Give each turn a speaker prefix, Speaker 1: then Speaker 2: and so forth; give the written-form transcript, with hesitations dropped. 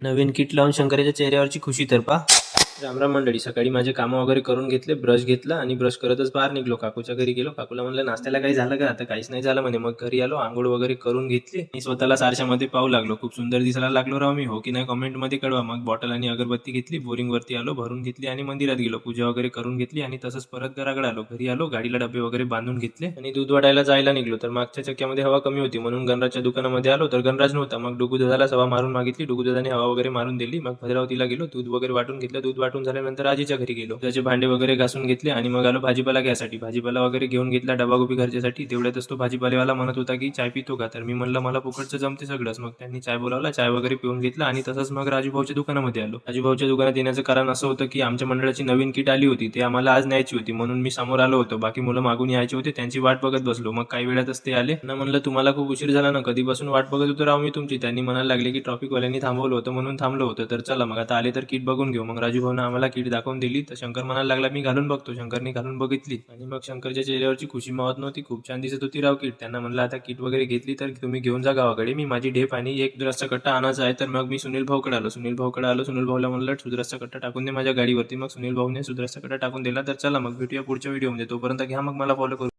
Speaker 1: नवीन kit लावून शंकराच्या चेहऱ्यावरची खुशी तर पहा. रामराम मंडळी. सकाळी माझे कामं वगैरे करून घेतले, ब्रश घेतला आणि ब्रश करतच बाहेर निघलो. काकूच्या घरी गेलो. काकूला म्हणलं नाश्त्याला काही झालं का? आता काहीच नाही झालं म्हणे. मग घरी आलो, आंघोळ वगैरे करून घेतली. मी स्वतःला सारशामध्ये पाहू लागलो. खूप सुंदर दिसायला लागलो राव मी. हो की नाही कमेंटमध्ये कळवा. मग बॉटल आणि अगरबत्ती घेतली, बोरिंग वरती आलो, भरून घेतली आणि मंदिरात गेलो. पूजा वगैरे करून घेतली आणि तसंच परत घराकडे आलो. घरी आलो, गाडीला डबे वगैरे बांधून घेतले आणि दूध वाढायला जायला निघलो. तर मागच्या चक्क्यामध्ये हवा कमी होती म्हणून गणराजच्या दुकानामध्ये आलो, तर गणराज नव्हता. मग डुगू दादाला हवा मारून मागितली. डुगू दादाने हवा वगैरे मारून दिली. मग भद्रावतीला गेलो, दूध वगैरे वाटून घेतलं. दूध वाटून झाल्यानंतर आजीच्या घरी गेलो. त्याचे भांडे वगैरे घासून घेतले आणि मग आलो भाजीपाला घ्यायसाठी. भाजीपाला वगैरे घेऊन घेतला डबागोबी घरच्यासाठी. तेवढ्यातच तो भाजीपालेवाला म्हणत होता की चाय पितो का? तर मी म्हणलं मला फुकटचं जमते सगळंच. मग त्यांनी चाय बोलावला, चाय वगैरे पिऊन घेतला आणि तसंच मग राजूभाऊच्या दुकानामध्ये आलो. राजूभाऊच्या दुकानात येण्याचं कारण असं होतं की आमच्या मंडळाची नवीन किट आली होती, ते आम्हाला आज न्यायची होती म्हणून मी समोर आलो होतो. बाकी मुलं मागून यायचे होते, त्यांची वाट बघत बसलो. मग काही वेळातच ते आले ना. म्हणलं तुम्हाला खूप उशीर झाला ना, कधीपासून वाट बघत होतो राव मी तुमची. त्यांनी म्हणायला लागले की ट्रॉफिकवाल्यांनी थांबवलं होतं म्हणून थांबलो होतं. तर चला मग आता आले तर किट बघून घेऊ. मग राजूभाऊनं आम्हाला किट दाखवून दिली. तर शंकर म्हणायला लागला मी घालून बघतो. शंकरने घालून बघितली आणि मग शंकरच्या चेहऱ्यावरची खुशी मावत नव्हती. खूप छान दिसत होती राव किट. त्यांना म्हणलं आता किट वगैरे घेतली तर तुम्ही घेऊन जा गावाकडे. मी माझी ढेप आणि एक सुद्राचा कट्टा आणायचा आहे. तर मग मी सुनील भाऊकडे आलो. सुनील भाऊला म्हणलं सुद्राचा कट्टा टाकून दे माझ्या गाडीवरती. मग सुनील भाऊने सुद्राचा कट्टा टाकून दिला. तर चला मग भेटूया पुढच्या व्हिडिओमध्ये. तोपर्यंत घ्या मग मला फॉलो करू.